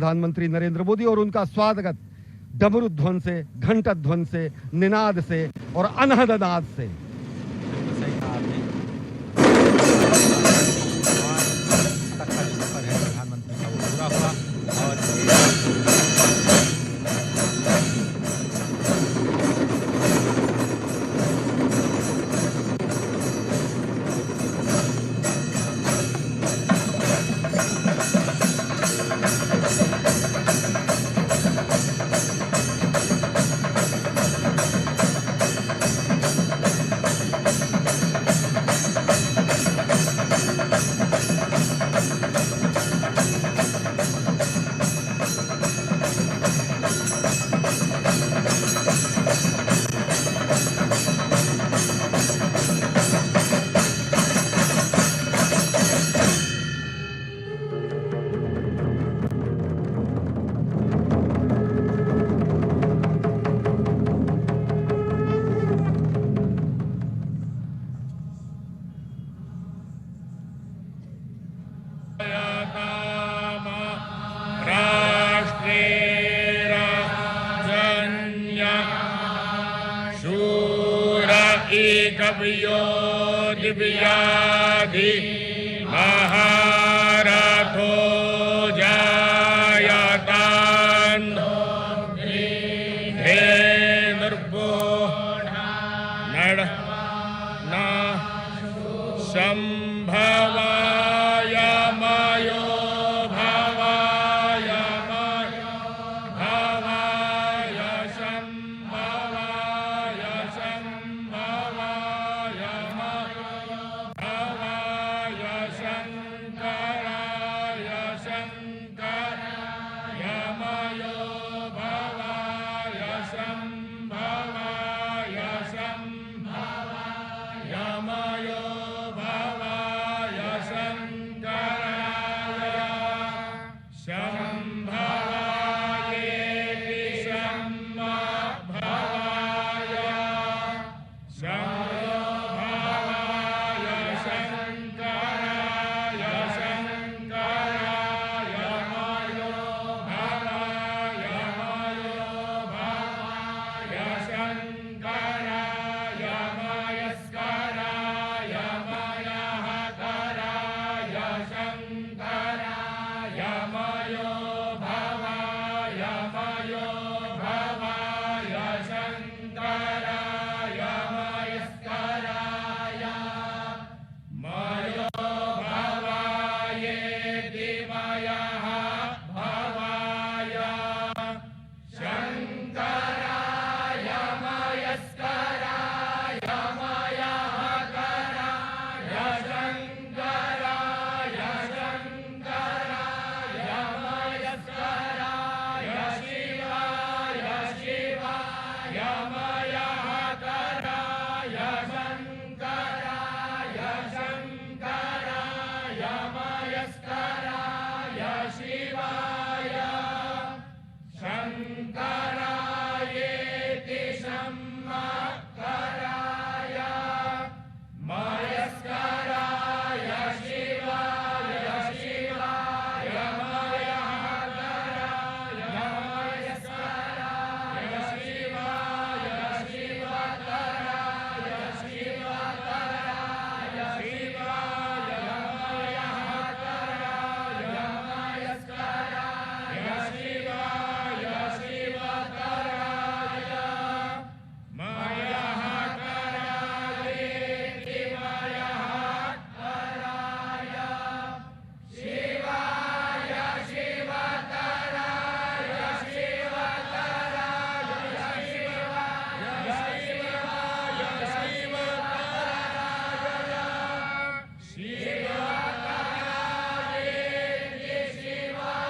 प्रधानमंत्री नरेंद्र मोदी और उनका स्वागत डमरू ध्वन से, घंट ध्वन से, निनाद से और अनहद नाद से। सही कहा आपने। तक का जो सफर है प्रधानमंत्री का वो पूरा हुआ और कवियो दिव्याधि महारथो जायतान् धेनुर्बोधा नड न संभवाय मयो भवाय मयो भवाय संभवाय संभवाय मयो भवाय शंकराय शंकराय मयो भवाय संभवाय संभवाय मयो भवाय शंकराय संभवायेति संभवाय संभवाय शंकराय शंकराय मयो भवाय शंकराय मयस्कराय मयहतराय शंकराय मयो भवाय शंकराय मयस्कराय मयो भवायेति मयः भवाय शंकराय मयस्कराय मयहतराय शंकराय शंकराय मयस्कराय शिवाय शिवाय मयहतराय शंकराय शंकराय मयस्कराय शिवाय शंकरायेति संमकराय मयस्कराय शिवाय शिवाय मयहतराय मयस्कराय शिवाय शिवतराय शिवतराय शिवाय मयहतराय मयस्कराय शिवाय शिवतराय मयहतरायेति मयहतराय शिवाय शिवतराय शिवतराय शिवाय शिवतराय शिवतरायेति शिवतराय।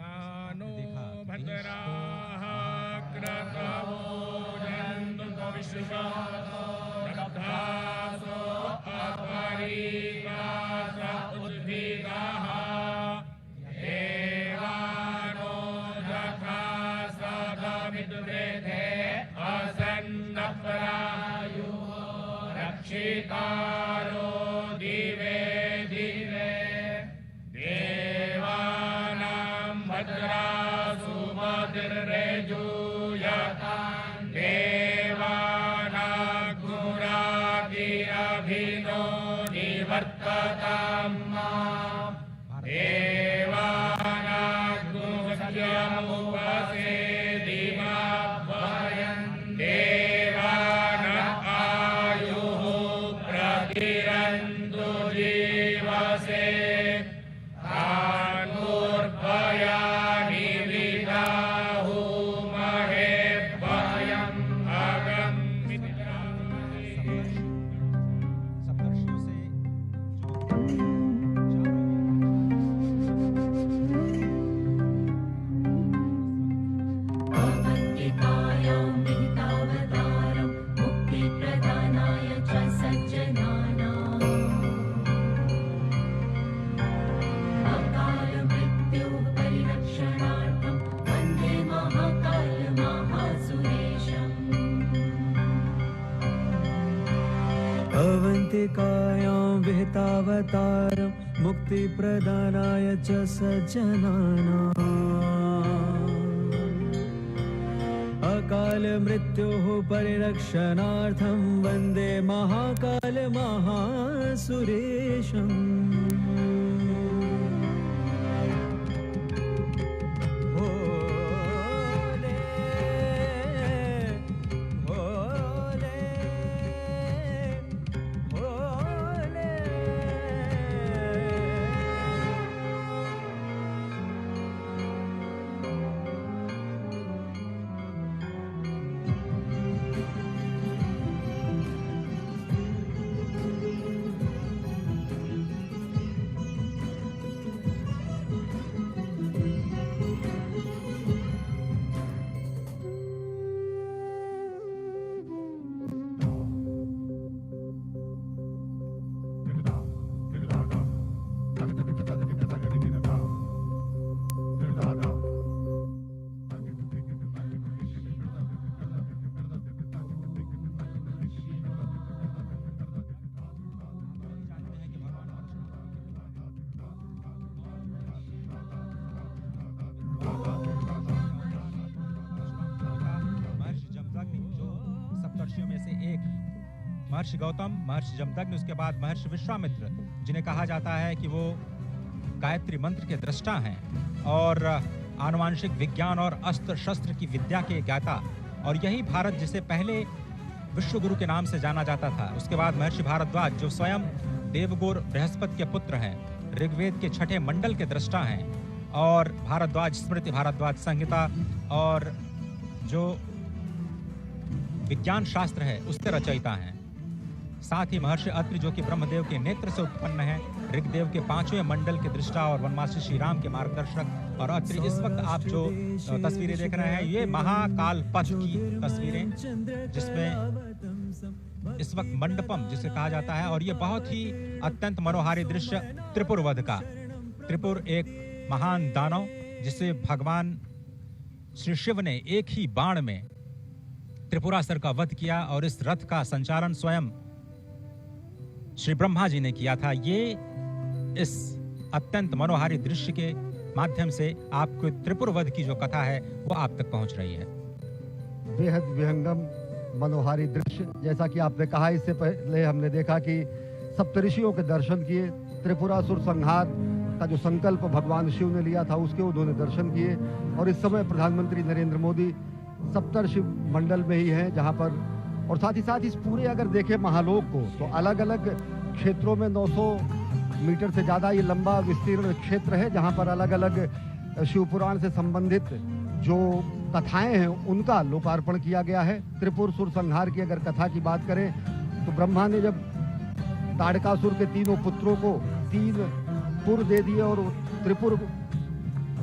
आनो भद्राः क्रतवो जन्तु भविष्यतो दग्धासो अपरीकास उद्भिदाः देवानो यथा विद्वेधे असन्नपरायुः रक्षितारो दिवे दिवे देवानां भद्रासु मतिर्रेजुयतां देवानाग्मुरादि अभिनो निवर्ततां देवानाग्मुसख्यमुपसेदिमाभयं देवान आयुः प्रतिरन्तु जीवसे तान्मूर्भयानि विदाहुमहे भयम् सप्तर्षियों से अवन्तिकायां निहितावतारं मुक्तिप्रदानाय च सज्जनानाम् अकालमृत्योः परिरक्षणार्थं वन्दे महाकालमहासुरेशम् अवन्तिकायां विहितावतारं मुक्तिप्रदानाय च सज्जनानाम् अकालमृत्योः परिरक्षणार्थं वन्दे महाकालमहासुरेशम् भोले भोले भोले महर्षियों में से एक महर्षि गौतम, महर्षि जमदग्नि, उसके बाद महर्षि विश्वामित्र, जिन्हें कहा जाता है कि वो गायत्री मंत्र के दृष्टा हैं और आनुवांशिक विज्ञान और अस्त्र शस्त्र की विद्या के ज्ञाता, और यही भारत जिसे पहले विश्वगुरु के नाम से जाना जाता था। उसके बाद महर्षि भारद्वाज, जो स्वयं देवगुरु बृहस्पति के पुत्र हैं, ऋग्वेद के छठे मंडल के दृष्टा हैं, और भारद्वाज स्मृति, भारद्वाज संहिता और जो विज्ञान शास्त्र है उसके रचयिता हैं। साथ ही महर्षि अत्रि, जो कि ब्रह्मदेव के नेत्र से उत्पन्न है, ऋग्वेद के 5वें मंडल के दृष्टा और वनवासी श्री राम के मार्गदर्शक। और अत्रि, इस वक्त आप जो तस्वीरें देख रहे हैं, ये महाकाल पथ की तस्वीरें, जिसमें इस वक्त मंडपम जिसे कहा जाता है, और ये बहुत ही अत्यंत मनोहारी दृश्य त्रिपुर वध का। त्रिपुर एक महान दानव, जिसे भगवान श्री शिव ने एक ही बाण में त्रिपुरासुर का वध किया, और इस रथ का संचालन स्वयं श्री ब्रह्मा जी ने किया था। ये इस अत्यंत मनोहारी दृश्य के माध्यम से आपको त्रिपुर वध की जो कथा है वो आप तक पहुंच रही है। बेहद विहंगम मनोहारी दृश्य, जैसा कि आपने कहा, इससे पहले हमने देखा कि सप्तऋषियों के दर्शन किए, त्रिपुरासुर संहार का जो संकल्प भगवान शिव ने लिया था उसके उन्होंने दर्शन किए, और इस समय प्रधानमंत्री नरेंद्र मोदी सप्तर्षि मंडल में ही हैं, जहां पर, और साथ ही साथ इस पूरे अगर देखें महालोक को, तो अलग अलग क्षेत्रों में 900 मीटर से ज़्यादा ये लंबा विस्तीर्ण क्षेत्र है, जहां पर अलग अलग शिवपुराण से संबंधित जो कथाएं हैं उनका लोकार्पण किया गया है। त्रिपुर सुर संहार की अगर कथा की बात करें, तो ब्रह्मा ने जब ताड़कासुर के तीनों पुत्रों को 3 पुर दे दिए और त्रिपुर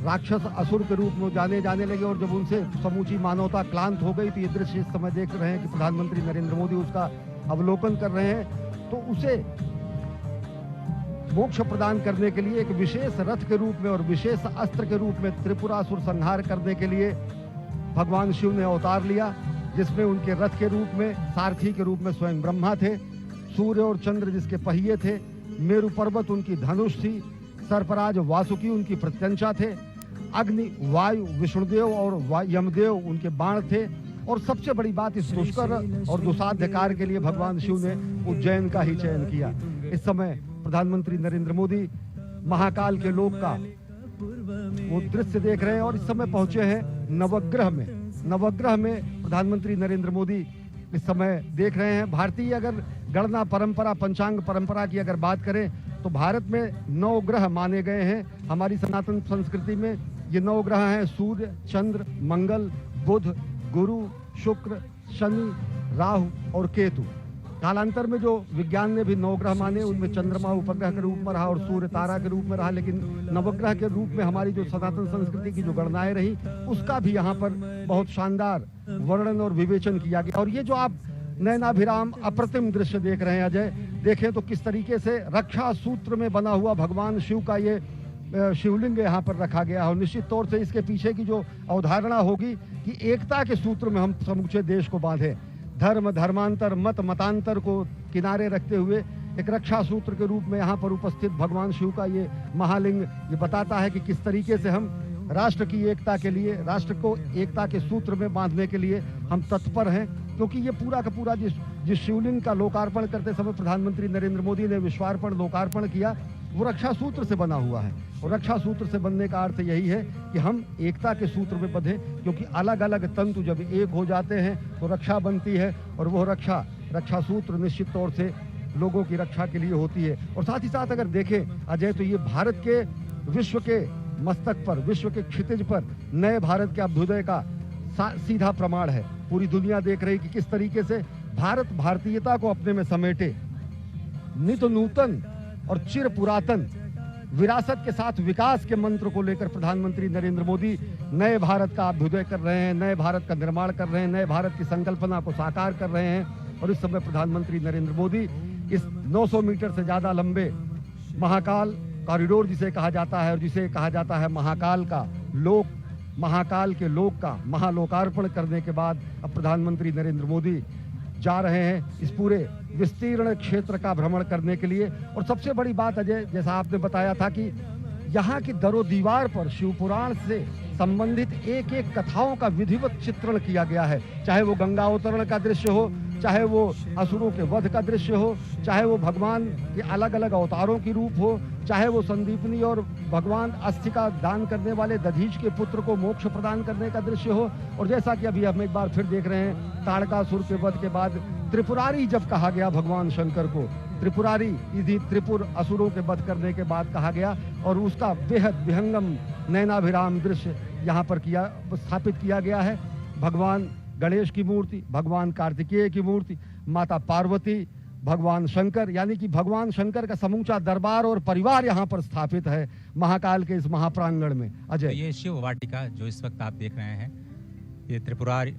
राक्षस असुर के रूप में जाने लगे, और जब उनसे समूची मानवता क्लांत हो गई, तो ये दृश्य इस समय देख रहे हैं कि प्रधानमंत्री नरेंद्र मोदी उसका अवलोकन कर रहे हैं। तो उसे मोक्ष प्रदान करने के लिए एक विशेष रथ के रूप में और विशेष अस्त्र के रूप में त्रिपुरासुर संहार करने के लिए भगवान शिव ने अवतार लिया, जिसमें उनके रथ के रूप में, सारथी के रूप में स्वयं ब्रह्मा थे, सूर्य और चंद्र जिसके पहिए थे, मेरु पर्वत उनकी धनुष थी, सर्पराज वासुकी उनकी प्रत्यंचा थे, अग्नि वायु विष्णुदेव और यमदेव उनके बाण थे, और सबसे बड़ी बात, इस दुष्कर और दुसाध्य कार्य के लिए भगवान शिव ने उज्जैन का ही चयन किया। इस समय प्रधानमंत्री नरेंद्र मोदी महाकाल के लोक का वो दृश्य देख रहे हैं और इस समय पहुंचे हैं नवग्रह में। नवग्रह में प्रधानमंत्री नरेंद्र मोदी इस समय देख रहे हैं। भारतीय अगर गणना परंपरा, पंचांग परंपरा की अगर बात करें तो भारत में 9 ग्रह माने गए हैं। हमारी सनातन संस्कृति में ये 9 ग्रह हैं: सूर्य, चंद्र, मंगल, बुध, गुरु, शुक्र, शनि, राहु और केतु। कालांतर में जो विज्ञान ने भी 9 ग्रह माने, उनमें चंद्रमा उपग्रह के रूप में रहा और सूर्य तारा के रूप में रहा, लेकिन नवग्रह के रूप में हमारी जो सनातन संस्कृति की जो गणनाएं रही, उसका भी यहाँ पर बहुत शानदार वर्णन और विवेचन किया गया। और ये जो आप नयनाभिराम अप्रतिम दृश्य देख रहे हैं अजय, देखें तो किस तरीके से रक्षा सूत्र में बना हुआ भगवान शिव का ये शिवलिंग यहाँ पर रखा गया है। और निश्चित तौर से इसके पीछे की जो अवधारणा होगी कि एकता के सूत्र में हम समूचे देश को बांधे, धर्म, धर्मांतर, मत, मतांतर को किनारे रखते हुए एक रक्षा सूत्र के रूप में यहाँ पर उपस्थित भगवान शिव का ये महालिंग ये बताता है कि किस तरीके से हम राष्ट्र की एकता के लिए, राष्ट्र को एकता के सूत्र में बांधने के लिए हम तत्पर हैं। क्योंकि ये पूरा का पूरा जिस शिवलिंग का लोकार्पण करते समय प्रधानमंत्री नरेंद्र मोदी ने विश्वार्पण लोकार्पण किया, वो रक्षा सूत्र से बना हुआ है। और रक्षा सूत्र से बनने का अर्थ यही है कि हम एकता के सूत्र में बंधे, क्योंकि अलग अलग तंतु जब एक हो जाते हैं तो रक्षा बनती है, और वो रक्षा सूत्र निश्चित तौर से लोगों की रक्षा के लिए होती है। और साथ ही साथ अगर देखें अजय, तो ये भारत के विश्व के मस्तक पर, विश्व के क्षितिज पर नए भारत के अभ्युदय का सीधा प्रमाण है। पूरी दुनिया देख रही कि किस तरीके से भारत भारतीयता को अपने में समेटे, नित नूतन और चिर पुरातन विरासत के साथ विकास के मंत्र को लेकर प्रधानमंत्री नरेंद्र मोदी नए भारत का अभ्युदय कर रहे हैं, नए भारत का निर्माण कर रहे हैं, नए भारत की संकल्पना को साकार कर रहे हैं। और इस समय प्रधानमंत्री नरेंद्र मोदी इस 900 मीटर से ज्यादा लंबे महाकाल कॉरिडोर जिसे कहा जाता है, और जिसे कहा जाता है महाकाल का लोक, महाकाल के लोक का महालोकार्पण करने के बाद अब प्रधानमंत्री नरेंद्र मोदी जा रहे हैं इस पूरे विस्तीर्ण क्षेत्र का भ्रमण करने के लिए। और सबसे बड़ी बात अजय, जैसा आपने बताया था कि यहाँ की दरो दीवार पर शिवपुराण से संबंधित एक एक कथाओं का विधिवत चित्रण किया गया है। चाहे वो गंगा अवतरण का दृश्य हो, चाहे वो असुरों के वध का दृश्य हो, चाहे वो भगवान के अलग अलग अवतारों की रूप हो, चाहे वो संदीपनी और भगवान अस्थि का दान करने वाले दधीच के पुत्र को मोक्ष प्रदान करने का दृश्य हो। और जैसा कि अभी हम एक बार फिर देख रहे हैं, ताड़कासुर के वध के बाद त्रिपुरारी जब कहा गया भगवान शंकर को, त्रिपुरारी इधि त्रिपुर असुरों के वध करने के बाद कहा गया, और उसका बेहद विहंगम नयनाभिराम दृश्य यहाँ पर स्थापित किया गया है। भगवान गणेश की मूर्ति, भगवान कार्तिकेय की मूर्ति, माता पार्वती, भगवान शंकर, यानी कि भगवान शंकर का समूचा दरबार और परिवार यहाँ पर स्थापित है महाकाल के इस महाप्रांगण में। अजय, तो ये शिव वाटिका जो इस वक्त आप देख रहे हैं, ये त्रिपुरारी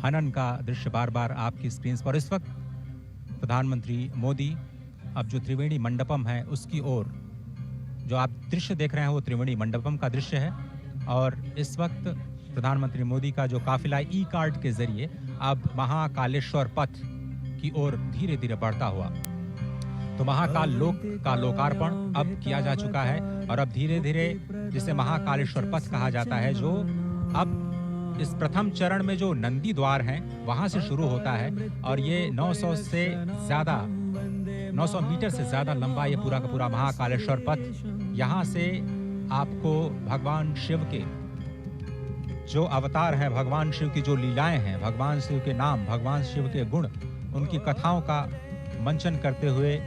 हनन का दृश्य बार बार आपकी स्क्रीन पर। इस वक्त प्रधानमंत्री मोदी अब जो त्रिवेणी मंडपम है उसकी ओर, जो आप दृश्य देख रहे हैं वो त्रिवेणी मंडपम का दृश्य है। और इस वक्त प्रधानमंत्री मोदी का जो काफिला ई कार्ड के जरिए अब महाकालेश्वर पथ की ओर धीरे धीरे बढ़ता हुआ, तो महाकाल लोक का लोकार्पण अब किया जा चुका है। और अब धीरे धीरे जिसे महाकालेश्वर पथ कहा जाता है, जो अब इस प्रथम चरण में जो नंदी द्वार हैं वहां से शुरू होता है, और ये 900 मीटर से ज्यादा लंबा ये पूरा का पूरा महाकालेश्वर पथ, यहाँ से आपको भगवान शिव के जो अवतार है, भगवान शिव की जो लीलाएं हैं, भगवान शिव के नाम, भगवान शिव के गुण, उनकी कथाओं का मंचन करते हुए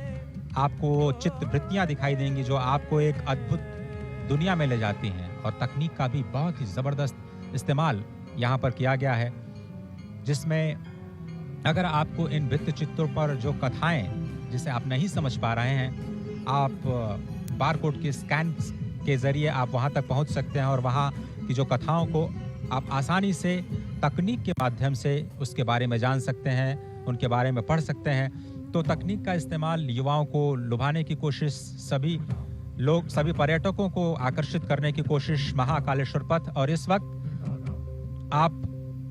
आपको चित्रवृत्तियां दिखाई देंगी, जो आपको एक अद्भुत दुनिया में ले जाती हैं। और तकनीक का भी बहुत ही जबरदस्त इस्तेमाल यहाँ पर किया गया है, जिसमें अगर आपको इन वृत्त चित्रों पर जो कथाएं जिसे आप नहीं समझ पा रहे हैं, आप बारकोड के स्कैन के जरिए आप वहां तक पहुंच सकते हैं, और वहां की जो कथाओं को आप आसानी से तकनीक के माध्यम से उसके बारे में जान सकते हैं, उनके बारे में पढ़ सकते हैं। तो तकनीक का इस्तेमाल युवाओं को लुभाने की कोशिश सभी लोग सभी पर्यटकों को आकर्षित करने की कोशिश महाकालेश्वर पथ। और इस वक्त आप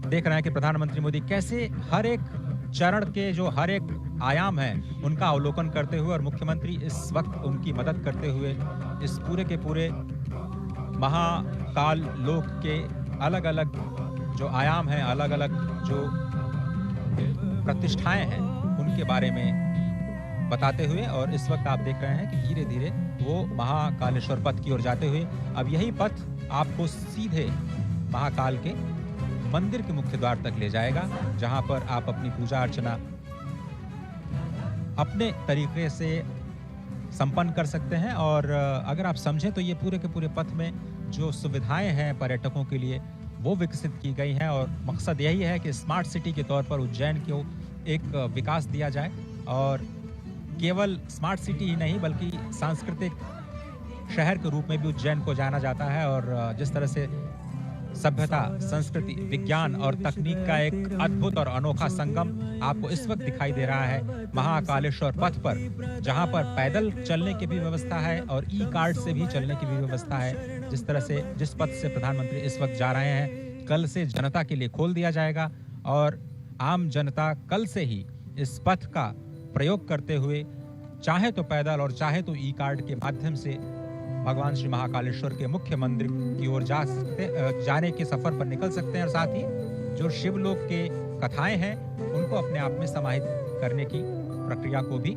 देख रहे हैं कि प्रधानमंत्री मोदी कैसे हर एक चरण के जो हर एक आयाम है उनका अवलोकन करते हुए, और मुख्यमंत्री इस वक्त उनकी मदद करते हुए इस पूरे के पूरे महाकाल लोक के अलग अलग जो आयाम हैं, अलग अलग जो प्रतिष्ठाएं हैं, उनके बारे में बताते हुए, और इस वक्त आप देख रहे हैं कि धीरे धीरे वो महाकालेश्वर पथ की ओर जाते हुए अब यही पथ आपको सीधे महाकाल के मंदिर के मुख्य द्वार तक ले जाएगा, जहां पर आप अपनी पूजा अर्चना अपने तरीके से संपन्न कर सकते हैं। और अगर आप समझें तो ये पूरे के पूरे पथ में जो सुविधाएं हैं पर्यटकों के लिए वो विकसित की गई हैं, और मकसद यही है कि स्मार्ट सिटी के तौर पर उज्जैन को एक विकास दिया जाए, और केवल स्मार्ट सिटी ही नहीं बल्कि सांस्कृतिक शहर के रूप में भी उज्जैन को जाना जाता है। और जिस तरह से सभ्यता, संस्कृति, विज्ञान और तकनीक का एक अद्भुत और अनोखा संगम आपको इस वक्त दिखाई दे रहा है महाकालेश्वर पथ पर, जहां पर पैदल चलने की भी व्यवस्था है और ई कार्ड से भी चलने की भी व्यवस्था है। जिस तरह से जिस पथ से प्रधानमंत्री इस वक्त जा रहे हैं, कल से जनता के लिए खोल दिया जाएगा, और आम जनता कल से ही इस पथ का प्रयोग करते हुए चाहे तो पैदल और चाहे तो ई कार्ड के माध्यम से भगवान श्री महाकालेश्वर के मुख्य मंदिर की ओर जाने के सफर पर निकल सकते हैं, और साथ ही जो शिवलोक के कथाएं हैं उनको अपने आप में समाहित करने की प्रक्रिया को भी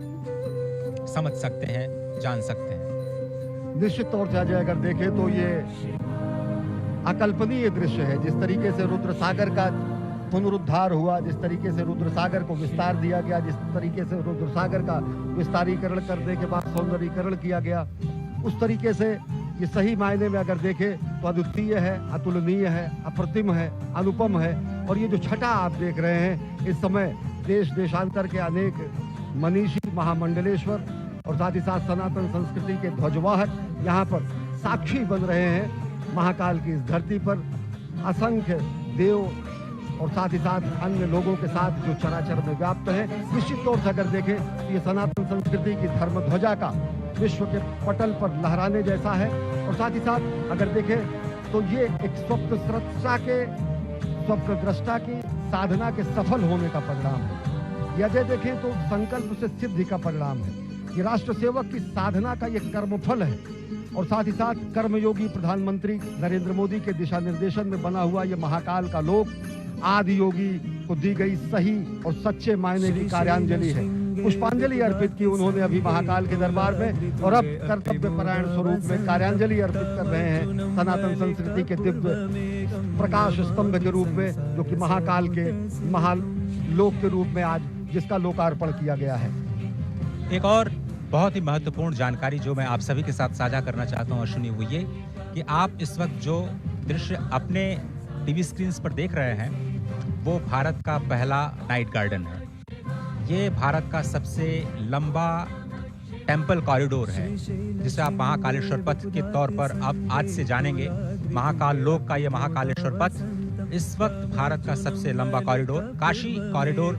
समझ सकते हैं, जान सकते हैं। निश्चित तौर से अजय अगर देखें तो ये अकल्पनीय दृश्य है। जिस तरीके से रुद्र सागर का पुनरुद्धार हुआ, जिस तरीके से रुद्र सागर को विस्तार दिया गया, जिस तरीके से रुद्र सागर का विस्तारीकरण करने के बाद सौंदर्यीकरण किया गया, उस तरीके से ये सही मायने में अगर देखें तो अद्वितीय है, अतुलनीय है, अप्रतिम है, अनुपम है। और ये जो छटा आप देख रहे हैं, इस समय देश देशांतर के अनेक मनीषी, महामंडलेश्वर और साथ ही साथ सनातन संस्कृति के ध्वजवाहक यहाँ पर साक्षी बन रहे हैं। महाकाल की इस धरती पर असंख्य देव और साथ ही साथ अन्य लोगों के साथ जो चराचर में व्याप्त है। निश्चित तौर से अगर देखें तो ये सनातन संस्कृति की धर्म ध्वजा का विश्व के पटल पर लहराने जैसा है। और साथ ही साथ अगर देखें तो ये एक स्वप्नद्रष्टा की साधना के सफल होने का परिणाम है। अजय देखें तो संकल्प से सिद्धि का परिणाम है। ये राष्ट्र सेवक की साधना का ये कर्मफल है, और साथ ही साथ कर्मयोगी प्रधानमंत्री नरेंद्र मोदी के दिशा निर्देशन में बना हुआ ये महाकाल का लोक आदि योगी को दी गई सही और सच्चे मायने की कार्यांजलि है। पुष्पांजलि अर्पित की उन्होंने अभी महाकाल के दरबार में, और अब कर्तव्य परायण स्वरूप में कार्यांजलि अर्पित कर रहे हैं सनातन संस्कृति के दिव्य प्रकाश स्तंभ के रूप में, जो कि महाकाल के महालोक के रूप में आज जिसका लोकार्पण किया गया है। एक और बहुत ही महत्वपूर्ण जानकारी जो मैं आप सभी के साथ साझा करना चाहता हूँ अश्विनी, वो ये कि आप इस वक्त जो दृश्य अपने टीवी स्क्रीन पर देख रहे हैं वो भारत का पहला नाइट गार्डन है। ये भारत का सबसे लंबा टेम्पल कॉरिडोर है, जिसे आप महाकालेश्वर पथ के तौर पर अब आज से जानेंगे। महाकाल लोक का ये महाकालेश्वर पथ इस वक्त भारत का सबसे लंबा कॉरिडोर, काशी कॉरिडोर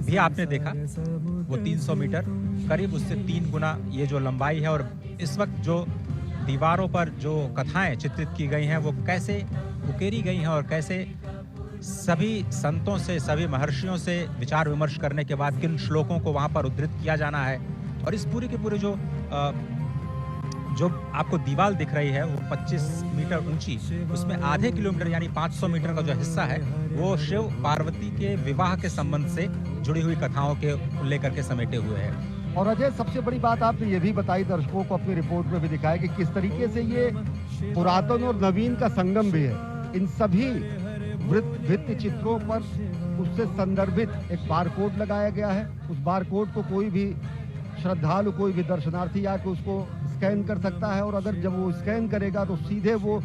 भी आपने देखा, वो 300 मीटर करीब उससे 3 गुना ये जो लंबाई है। और इस वक्त जो दीवारों पर जो कथाएं चित्रित की गई हैं वो कैसे उकेरी गई हैं, और कैसे सभी संतों से, सभी महर्षियों से विचार विमर्श करने के बाद किन श्लोकों को वहां पर उद्धृत किया जाना है। और इस पूरे के पूरे जो आपको दीवार दिख रही है वो 25 मीटर ऊंची, उसमें आधे किलोमीटर यानी 500 मीटर का जो हिस्सा है वो शिव पार्वती के विवाह के संबंध से जुड़ी हुई कथाओं के लेकर के समेटे हुए हैं। और अजय सबसे बड़ी बात आपने ये भी बताई, दर्शकों को अपनी रिपोर्ट में भी दिखाया कि किस तरीके से ये पुरातन और नवीन का संगम भी है। इन सभी भित्ति चित्रों पर उससे संदर्भित एक बारकोड लगाया गया है। उस बारकोड को कोई भी श्रद्धालु, कोई भी दर्शनार्थी आके उसको स्कैन कर सकता है, और अगर जब वो स्कैन करेगा तो सीधे वो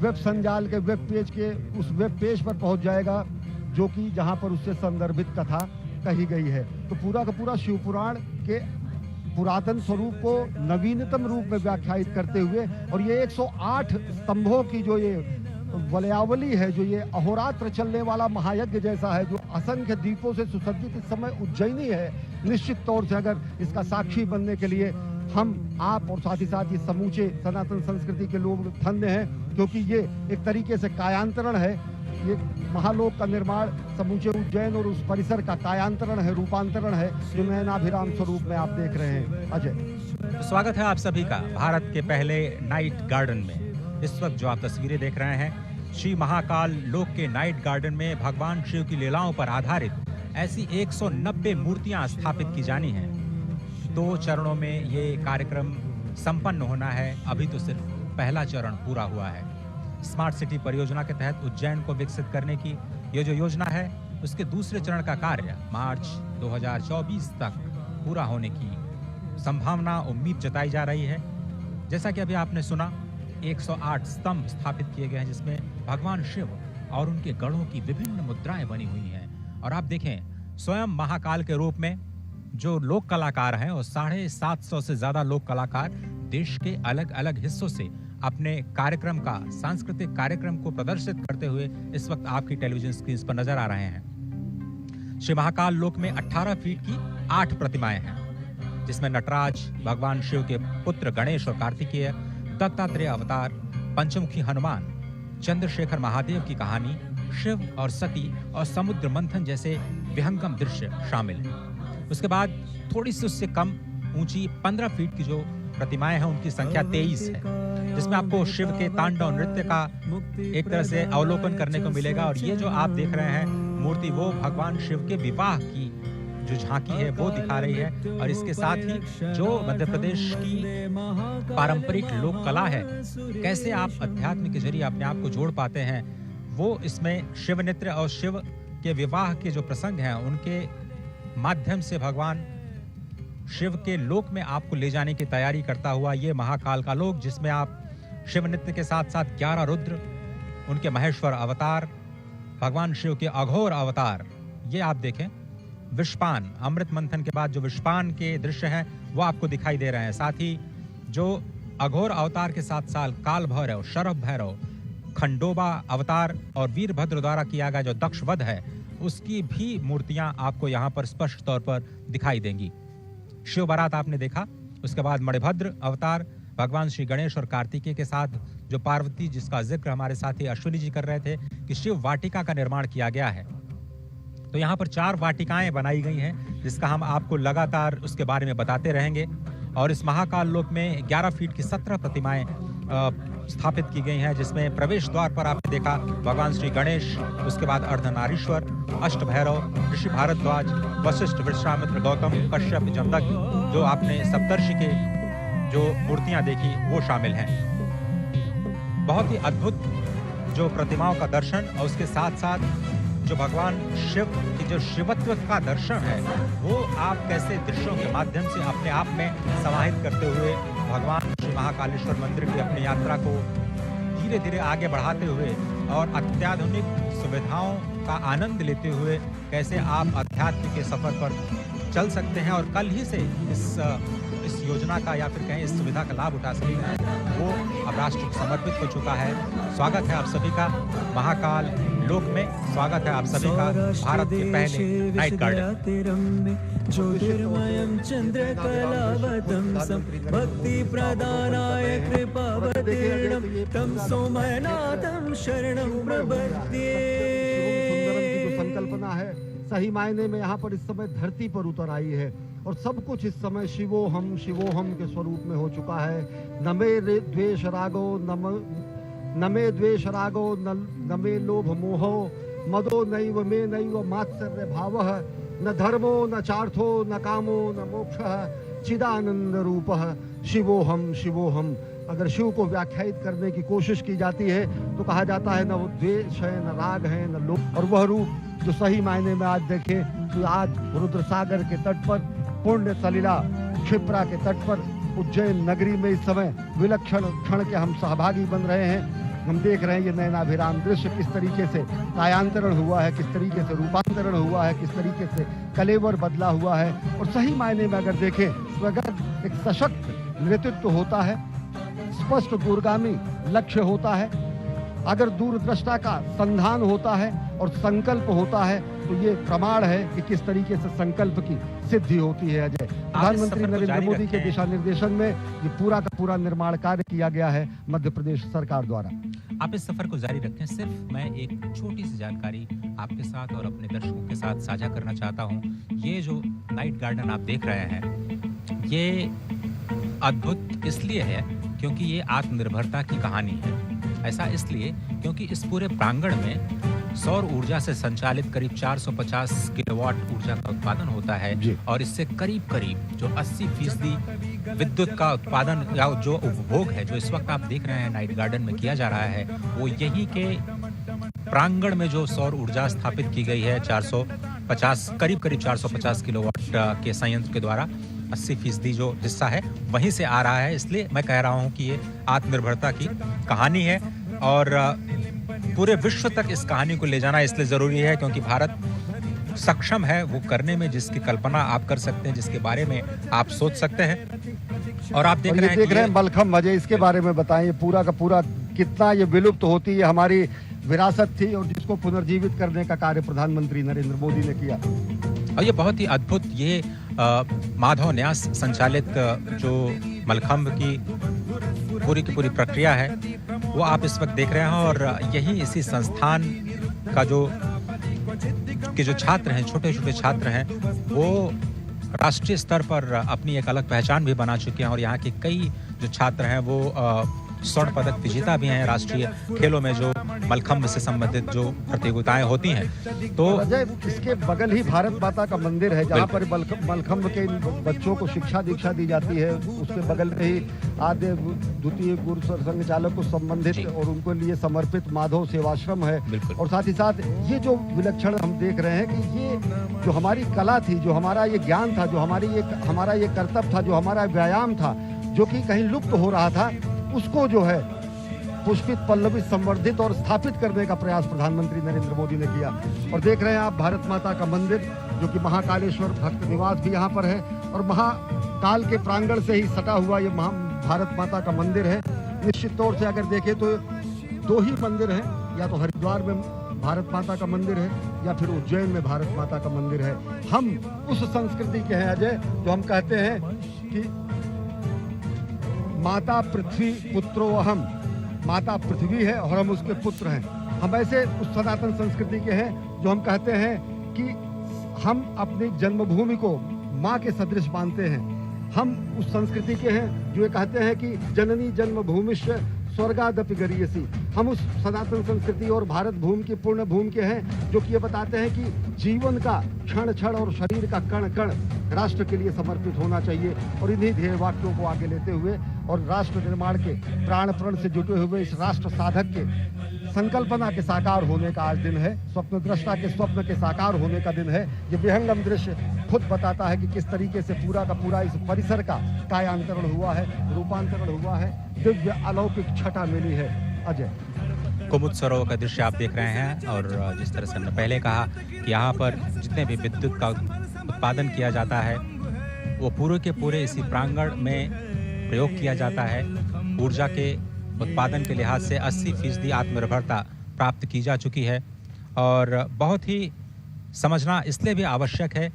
वेब संजाल के वेब पेज के उस वेब पेज पर पहुंच जाएगा, जो कि जहां पर उससे संदर्भित कथा कही गई है। तो पूरा का पूरा शिव पुराण के पुरातन स्वरूप को नवीनतम रूप में व्याख्यायित करते हुए, और ये 108 स्तंभों की जो ये वलयावली है, जो ये अहोरात्र चलने वाला महायज्ञ जैसा है, जो असंख्य दीपों से सुसज्जित इस समय उज्जैनी है, निश्चित तौर से अगर इसका साक्षी बनने के लिए हम आप और साथ ही साथ ये समूचे सनातन संस्कृति के लोग धन्य हैं, क्योंकि ये एक तरीके से कायांतरण है। ये महालोक का निर्माण समूचे उज्जैन और उस परिसर का कायांतरण है, रूपांतरण है, जो नयनाभिराम स्वरूप में आप देख रहे हैं। अजय, तो स्वागत है आप सभी का भारत के पहले नाइट गार्डन में। इस वक्त जो आप तस्वीरें देख रहे हैं, श्री महाकाल लोक के नाइट गार्डन में भगवान शिव की लीलाओं पर आधारित ऐसी 190 मूर्तियां स्थापित की जानी हैं। 2 चरणों में ये कार्यक्रम संपन्न होना है। अभी तो सिर्फ पहला चरण पूरा हुआ है। स्मार्ट सिटी परियोजना के तहत उज्जैन को विकसित करने की ये जो योजना है, उसके दूसरे चरण का कार्य मार्च 2024 तक पूरा होने की संभावना, उम्मीद जताई जा रही है। जैसा कि अभी आपने सुना, 108 स्तंभ स्थापित किए गए हैं, जिसमें भगवान शिव और उनके गढ़ों की विभिन्न मुद्राएं बनी हुई हैं। और आप देखें, स्वयं महाकाल के रूप में जो लोक कलाकार हैं, और 750 से ज्यादा लोक कलाकार देश के अलग अलग हिस्सों से अपने कार्यक्रम का, सांस्कृतिक कार्यक्रम को प्रदर्शित करते हुए इस वक्त आपकी टेलीविजन स्क्रीन पर नजर आ रहे हैं। श्री महाकाल लोक में 18 फीट की 8 प्रतिमाएं हैं, जिसमें नटराज, भगवान शिव के पुत्र गणेश और कार्तिकेय, दत्तात्रेय अवतार, पंचमुखी हनुमान, चंद्रशेखर महादेव की कहानी, शिव और सती और समुद्र मंथन जैसे विहंगम दृश्य शामिल हैं। उसके बाद थोड़ी सी उससे कम ऊंची 15 फीट की जो प्रतिमाएं हैं, उनकी संख्या 23 है, जिसमें आपको शिव के तांडव नृत्य का एक तरह से अवलोकन करने को मिलेगा। और ये जो आप देख रहे हैं मूर्ति, वो भगवान शिव के विवाह की जो झांकी है वो दिखा रही है। और इसके साथ ही जो मध्य प्रदेश की पारंपरिक लोक कला है, कैसे आप अध्यात्म के जरिए अपने आप को जोड़ पाते हैं, वो इसमें शिव नृत्य और शिव के विवाह के जो प्रसंग हैं, उनके माध्यम से भगवान शिव के लोक में आपको ले जाने की तैयारी करता हुआ ये महाकाल का लोक, जिसमें आप शिव नृत्य के साथ साथ 11 रुद्र, उनके महेश्वर अवतार, भगवान शिव के अघोर अवतार, ये आप देखें। विषपान, अमृत मंथन के बाद जो विषपान के दृश्य हैं, वो आपको दिखाई दे रहे हैं। साथ ही जो अघोर अवतार के साथ साथ काल भैरव, शरभ भैरव, खंडोबा अवतार और वीरभद्र द्वारा किया गया जो दक्ष वध है, उसकी भी मूर्तियां आपको यहाँ पर स्पष्ट तौर पर दिखाई देंगी। शिव बारात आपने देखा, उसके बाद मणिभद्र अवतार, भगवान श्री गणेश और कार्तिकेय के साथ जो पार्वती, जिसका जिक्र हमारे साथी अश्विनी जी कर रहे थे कि शिव वाटिका का निर्माण किया गया है। तो यहाँ पर 4 वाटिकाएं बनाई गई हैं, जिसका हम आपको लगातार उसके बारे में बताते रहेंगे। और इस महाकाल लोक में 11 फीट की 17 प्रतिमाएं स्थापित की गई हैं, जिसमें प्रवेश द्वार पर आपने देखा भगवान श्री गणेश, उसके बाद अर्धनारीश्वर, अष्ट भैरव, ऋषि भारद्वाज, वशिष्ठ, विश्वामित्र, गौतम, कश्यप, जमदग्नि, जो आपने सप्तर्षि के जो मूर्तियां देखी वो शामिल हैं। बहुत ही अद्भुत जो प्रतिमाओं का दर्शन, और उसके साथ साथ जो भगवान शिव की जो शिवत्व का दर्शन है, वो आप कैसे दृश्यों के माध्यम से अपने आप में समाहित करते हुए भगवान श्री महाकालेश्वर मंदिर की अपनी यात्रा को धीरे धीरे आगे बढ़ाते हुए और अत्याधुनिक सुविधाओं का आनंद लेते हुए कैसे आप अध्यात्म के सफर पर चल सकते हैं, और कल ही से इस योजना का या फिर कहें इस सुविधा का लाभ उठा सकते हैं, वो अब राष्ट्र को समर्पित हो चुका है। स्वागत है आप सभी का महाकाल लोक में, स्वागत है आप सभी का भारत के पहले नाइट गार्डन। ज्योतिर्मयं चंद्रकलावतंसं भक्ति प्रदानाय कृपावतीर्णं तं सोमनाथं शरणं प्रपद्ये। संकल्पना है, सही मायने में यहाँ पर इस समय धरती पर उतर आई है, और सब कुछ इस समय शिवोहम के स्वरूप में हो चुका है। न मे द्वेष रागो न मे द्वेष रागो न मे लोभ मोहो मदो नैव मे नैव मात्सर्य भावः न धर्मो न चार्थो न कामो न मोक्षः चिदानंद रूपः शिवोहम। अगर शिव को व्याख्यायित करने की कोशिश की जाती है तो कहा जाता है न वो द्वेष है, न राग है, न लोभ। और वह रूप जो सही मायने में आज देखें तो आज रुद्रसागर के तट पर, पुण्य सलिला क्षिप्रा के तट पर, उज्जैन नगरी में इस समय विलक्षण क्षण के हम सहभागी बन रहे हैं। हम देख रहे हैं ये नयनाभिराम दृश्य, किस तरीके से कायांतरण हुआ है, किस तरीके से रूपांतरण हुआ है, किस तरीके से कलेवर बदला हुआ है। और सही मायने में अगर देखें तो अगर एक सशक्त नेतृत्व होता है, स्पष्ट दूरगामी लक्ष्य होता है, अगर दूरदृष्टा का संधान होता है और संकल्प होता है, तो ये प्रमाण है कि किस तरीके से संकल्प की सिद्धि होती है। अजय, प्रधानमंत्री सफर को नरेंद्र जारी मोदी के रखें। दिशा निर्देशन में ये पूरा का पूरा निर्माण कार्य किया गया है मध्य प्रदेश सरकार द्वारा। आप इस सफर को जारी रखें। सिर्फ मैं एक छोटी सी जानकारी आपके साथ और अपने दर्शकों के साथ साझा करना चाहता हूं। ये जो नाइट गार्डन आप देख रहे हैं, ये अद्भुत इसलिए है क्योंकि ये आत्मनिर्भरता की कहानी है। ऐसा इसलिए क्योंकि इस पूरे प्रांगण में सौर ऊर्जा से संचालित करीब 450 किलोवाट ऊर्जा का उत्पादन होता है जी। और इससे करीब जो 80% विद्युत का उत्पादन या जो उपभोग है, जो इस वक्त आप देख रहे हैं नाइट गार्डन में किया जा रहा है, वो यहीं के प्रांगण में जो सौर ऊर्जा स्थापित की गई है 450 करीब 450 किलोवाट के संयंत्र के द्वारा 80% जो हिस्सा है वहीं से आ रहा है। इसलिए मैं कह रहा हूं कि ये आत्मनिर्भरता की कहानी है और पूरे विश्व तक इस कहानी को ले जाना इसलिए जरूरी है क्योंकि भारत सक्षम है वो करने में जिसकी कल्पना आप कर सकते हैं, जिसके बारे में आप सोच सकते हैं। और आप देख और रहे ये हैं देख रहे हैं मलखम्ब। अजय, इसके बारे में बताएं, ये पूरा का पूरा कितना ये विलुप्त होती है हमारी विरासत थी और जिसको पुनर्जीवित करने का कार्य प्रधानमंत्री नरेंद्र मोदी ने किया। और ये बहुत ही अद्भुत, ये माधव न्यास संचालित जो मलखम्ब की पूरी प्रक्रिया है वो आप इस वक्त देख रहे हैं। और यही इसी संस्थान का जो छात्र हैं, छोटे छात्र हैं, वो राष्ट्रीय स्तर पर अपनी एक अलग पहचान भी बना चुके हैं। और यहाँ के कई जो छात्र हैं वो स्वर्ण पदक विजेता भी हैं राष्ट्रीय खेलों में, जो मलखम्ब से संबंधित जो प्रतियोगिताएं होती हैं। तो अजय, इसके बगल ही भारत माता का मंदिर है जहाँ पर मलखम्ब के बच्चों को शिक्षा दीक्षा दी जाती है। उसके बगल में ही आद्य द्वितीय गुरु संघ चालक को संबंधित और उनको लिए समर्पित माधव सेवाश्रम है। और साथ ही साथ ये जो विलक्षण हम देख रहे हैं कि ये जो हमारी कला थी, जो हमारा ये ज्ञान था, जो हमारा ये कर्तव्य था, जो हमारा व्यायाम था, जो कि कहीं लुप्त हो रहा था, उसको जो है पुष्पित पल्लवित संवर्धित और स्थापित करने का प्रयास प्रधानमंत्री नरेंद्र मोदी ने किया। और देख रहे हैं आप भारत माता का मंदिर, जो कि महाकालेश्वर भक्त निवास भी यहाँ पर है और महाकाल के प्रांगण से ही सटा हुआ ये भारत माता का मंदिर है। निश्चित तौर से अगर देखें तो 2 ही मंदिर हैं, या तो हरिद्वार में भारत माता का मंदिर है या फिर उज्जैन में भारत माता का मंदिर है। हम उस संस्कृति के हैं अजय, जो हम कहते हैं कि माता पृथ्वी पुत्रो अहम, माता पृथ्वी है और हम उसके पुत्र हैं। हम ऐसे उस सनातन संस्कृति के हैं जो हम कहते हैं कि हम अपनी जन्मभूमि को माँ के सदृश मानते हैं। हम उस संस्कृति के हैं जो ये कहते हैं कि जननी जन्मभूमिश्च स्वर्गादपि गरीयसी। हम उस सनातन संस्कृति और भारत भूमि की पूर्ण भूमि के हैं जो कि ये बताते हैं कि जीवन का क्षण और शरीर का कण राष्ट्र के लिए समर्पित होना चाहिए। और इन्हीं ध्येय वाक्यों को आगे लेते हुए और राष्ट्र निर्माण के प्राण प्रण से जुटे हुए इस राष्ट्र साधक के संकल्पना के साकार होने का आज दिन है, स्वप्न दृष्टा के स्वप्न के साकार होने का दिन है। ये विहंगम दृश्य खुद बताता है कि किस तरीके से पूरा का पूरा इस परिसर का कायांतरण हुआ है, रूपांतरण हुआ है, दिव्य अलौकिक छटा मिली है। अजय, कुमुद सरोवर का दृश्य आप देख रहे हैं और जिस तरह से हमने पहले कहा कि यहाँ पर जितने भी विद्युत का उत्पादन किया जाता है वो पूरे के पूरे इसी प्रांगण में प्रयोग किया जाता है। ऊर्जा के उत्पादन के लिहाज से 80% आत्मनिर्भरता प्राप्त की जा चुकी है। और बहुत ही समझना इसलिए भी आवश्यक है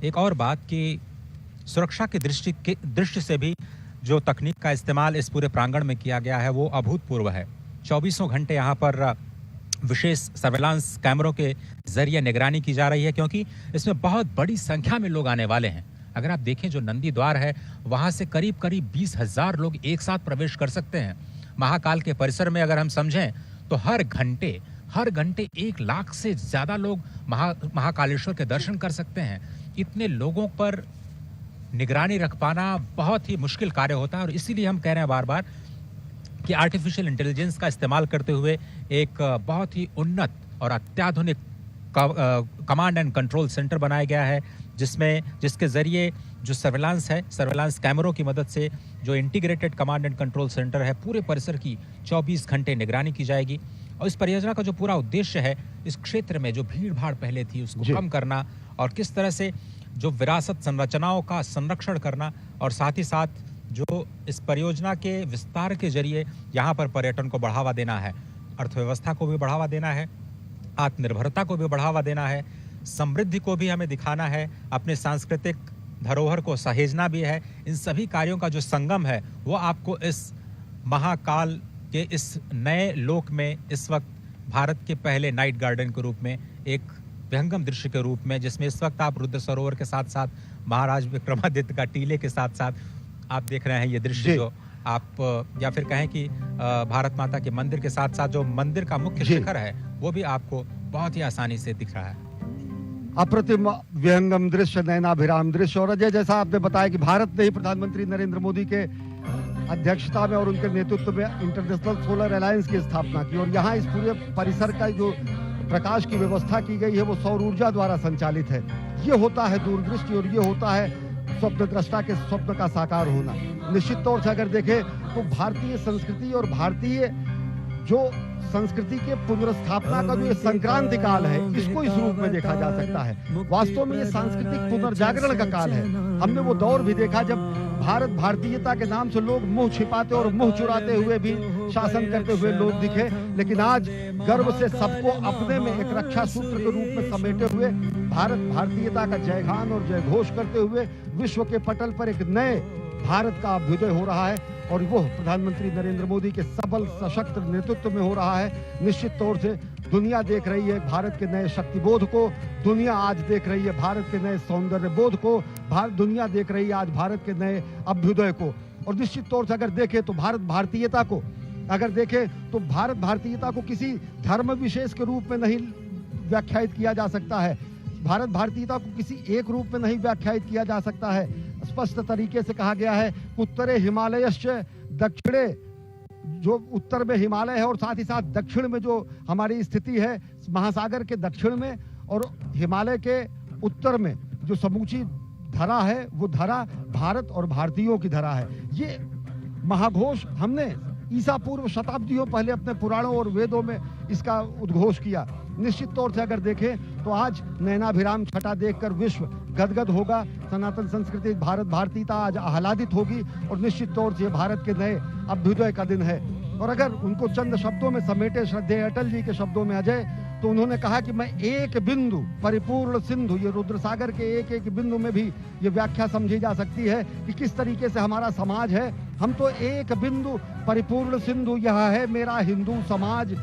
एक और बात कि सुरक्षा की दृष्टि से भी जो तकनीक का इस्तेमाल इस पूरे प्रांगण में किया गया है वो अभूतपूर्व है। 24 घंटे यहाँ पर विशेष सर्वेलांस कैमरों के जरिए निगरानी की जा रही है क्योंकि इसमें बहुत बड़ी संख्या में लोग आने वाले हैं। अगर आप देखें जो नंदी द्वार है वहाँ से करीब 20,000 लोग एक साथ प्रवेश कर सकते हैं। महाकाल के परिसर में अगर हम समझें तो हर घंटे 1 लाख से ज्यादा लोग महाकालेश्वर के दर्शन कर सकते हैं। इतने लोगों पर निगरानी रख पाना बहुत ही मुश्किल कार्य होता है और इसीलिए हम कह रहे हैं बार बार कि आर्टिफिशियल इंटेलिजेंस का इस्तेमाल करते हुए एक बहुत ही उन्नत और अत्याधुनिक कमांड एंड कंट्रोल सेंटर बनाया गया है जिसके जरिए जो सर्वेलांस कैमरों की मदद से जो integrated command and control centre है पूरे परिसर की 24 घंटे निगरानी की जाएगी। और इस परियोजना का जो पूरा उद्देश्य है इस क्षेत्र में जो भीड़ भाड़ पहले थी उसको कम करना और किस तरह से जो विरासत संरचनाओं का संरक्षण करना और साथ ही साथ जो इस परियोजना के विस्तार के जरिए यहाँ पर पर्यटन को बढ़ावा देना है, अर्थव्यवस्था को भी बढ़ावा देना है, आत्मनिर्भरता को भी बढ़ावा देना है, समृद्धि को भी हमें दिखाना है, अपने सांस्कृतिक धरोहर को सहेजना भी है। इन सभी कार्यों का जो संगम है वो आपको इस महाकाल के इस नए लोक में इस वक्त भारत के पहले नाइट गार्डन के रूप में, एक विहंगम दृश्य के रूप में, जिसमें इस वक्त आप रुद्र सरोवर के साथ साथ महाराज विक्रमादित्य का टीले के साथ साथ आप देख रहे हैं ये दृश्य, जो आप या फिर कहें कि भारत माता के मंदिर के साथ साथ जो मंदिर का मुख्य शिखर है वो भी आपको बहुत ही आसानी से दिख रहा है। अप्रतिम विहंगम दृश्य, नयनाभिराम दृश्य। और अजय, जैसा आपने बताया कि भारत ने ही प्रधानमंत्री नरेंद्र मोदी के अध्यक्षता में और उनके नेतृत्व में इंटरनेशनल सोलर अलायंस की स्थापना की, और यहाँ इस पूरे परिसर का जो प्रकाश की व्यवस्था की गई है वो सौर ऊर्जा द्वारा संचालित है। ये होता है दूरदृष्टि और ये होता है स्वप्न दृष्टा के स्वप्न का साकार होना। निश्चित तौर से अगर देखें तो भारतीय संस्कृति और भारतीय जो संस्कृति के पुनर्स्थापना का जो ये संक्रांति काल है, इसको इस रूप में देखा जा सकता है। वास्तव में ये सांस्कृतिक पुनर्जागरण का काल है। हमने वो दौर भी देखा जब भारत भारतीयता के नाम से लोग मुंह छिपाते और मुंह चुराते हुए भी शासन करते हुए लोग दिखे, लेकिन आज गर्व से सबको अपने में एक रक्षा सूत्र के रूप में समेटे हुए भारत भारतीयता का जयगान और जय घोष करते हुए विश्व के पटल पर एक नए भारत का अभ्युदय हो रहा है, और वो प्रधानमंत्री नरेंद्र मोदी के सबल सशक्त नेतृत्व में हो रहा है। निश्चित तौर से दुनिया देख रही है भारत के नए शक्तिबोध को, दुनिया आज देख रही है भारत के नए सौंदर्य बोध को, दुनिया देख रही है आज भारत के नए अभ्युदय को। और निश्चित तौर से अगर देखें तो भारत भारतीयता को भारत भारतीयता को किसी धर्म विशेष के रूप में नहीं व्याख्यायित किया जा सकता है। भारत भारतीयता को किसी एक रूप में नहीं व्याख्यायित किया जा सकता है। स्पष्ट तरीके से कहा गया है, उत्तरे हिमालयश्च दक्षिणे, जो उत्तर में हिमालय है और साथ ही साथ दक्षिण में जो हमारी स्थिति है महासागर के दक्षिण में और हिमालय के उत्तर में जो समूची धरा है वो धरा भारत और भारतीयों की धरा है। ये महाघोष हमने ईसा पूर्व शताब्दियों पहले अपने पुराणों और वेदों में इसका उद्घोष किया। निश्चित तौर से अगर देखें तो आज नयनाभिराम छटा देखकर विश्व गदगद होगा। सनातन संस्कृति भारत भारतीयता आज आह्लादित होगी और निश्चित तौर से भारत के नए अभ्युदय का दिन है। और अगर उनको चंद शब्दों में समेटे श्रद्धेय अटल जी के शब्दों में अजय, तो उन्होंने कहा कि मैं एक बिंदु परिपूर्ण सिंधु, ये रुद्र सागर के एक एक बिंदु में भी ये व्याख्या समझी जा सकती है कि किस तरीके से हमारा समाज है। हम तो एक बिंदु परिपूर्ण सिंधु, यह है मेरा हिंदू समाज,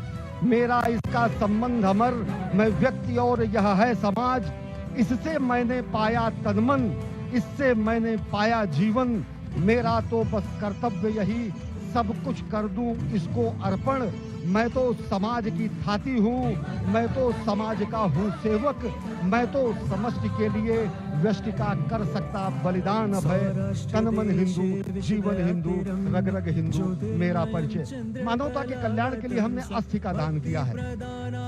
मेरा इसका संबंध अमर, मैं व्यक्ति और यह है समाज, इससे मैंने पाया तनमन, इससे मैंने पाया जीवन, मेरा तो बस कर्तव्य यही सब कुछ कर दूं इसको अर्पण, मैं तो समाज की थाती हूँ, मैं तो समाज का हूँ सेवक, मैं तो समष्टि के लिए व्यष्टि का कर सकता बलिदान अभय, तन मन हिंदू जीवन हिंदू रग रग हिंदू मेरा परिचय। मानवता के कल्याण के लिए हमने अस्थि का दान किया है।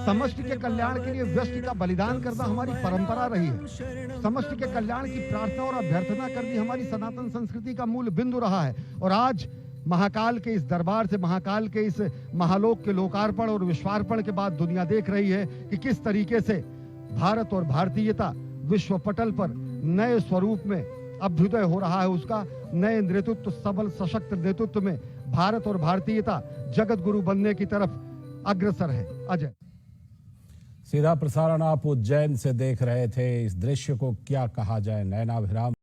समष्टि के कल्याण के लिए व्यष्टि का बलिदान करना हमारी परंपरा रही है। समष्टि के कल्याण की प्रार्थना और अभ्यर्थना करनी हमारी सनातन संस्कृति का मूल बिंदु रहा है। और आज महाकाल के इस दरबार से, महाकाल के इस महालोक के लोकार्पण और विश्वार्पण के बाद दुनिया देख रही है कि किस तरीके से भारत और भारतीयता विश्व पटल पर नए स्वरूप में अभ्युदय हो रहा है। उसका नए नेतृत्व, सबल सशक्त नेतृत्व में भारत और भारतीयता जगत गुरु बनने की तरफ अग्रसर है। अजय, सीधा प्रसारण आप उज्जैन से देख रहे थे। इस दृश्य को क्या कहा जाए, नयनाभिराम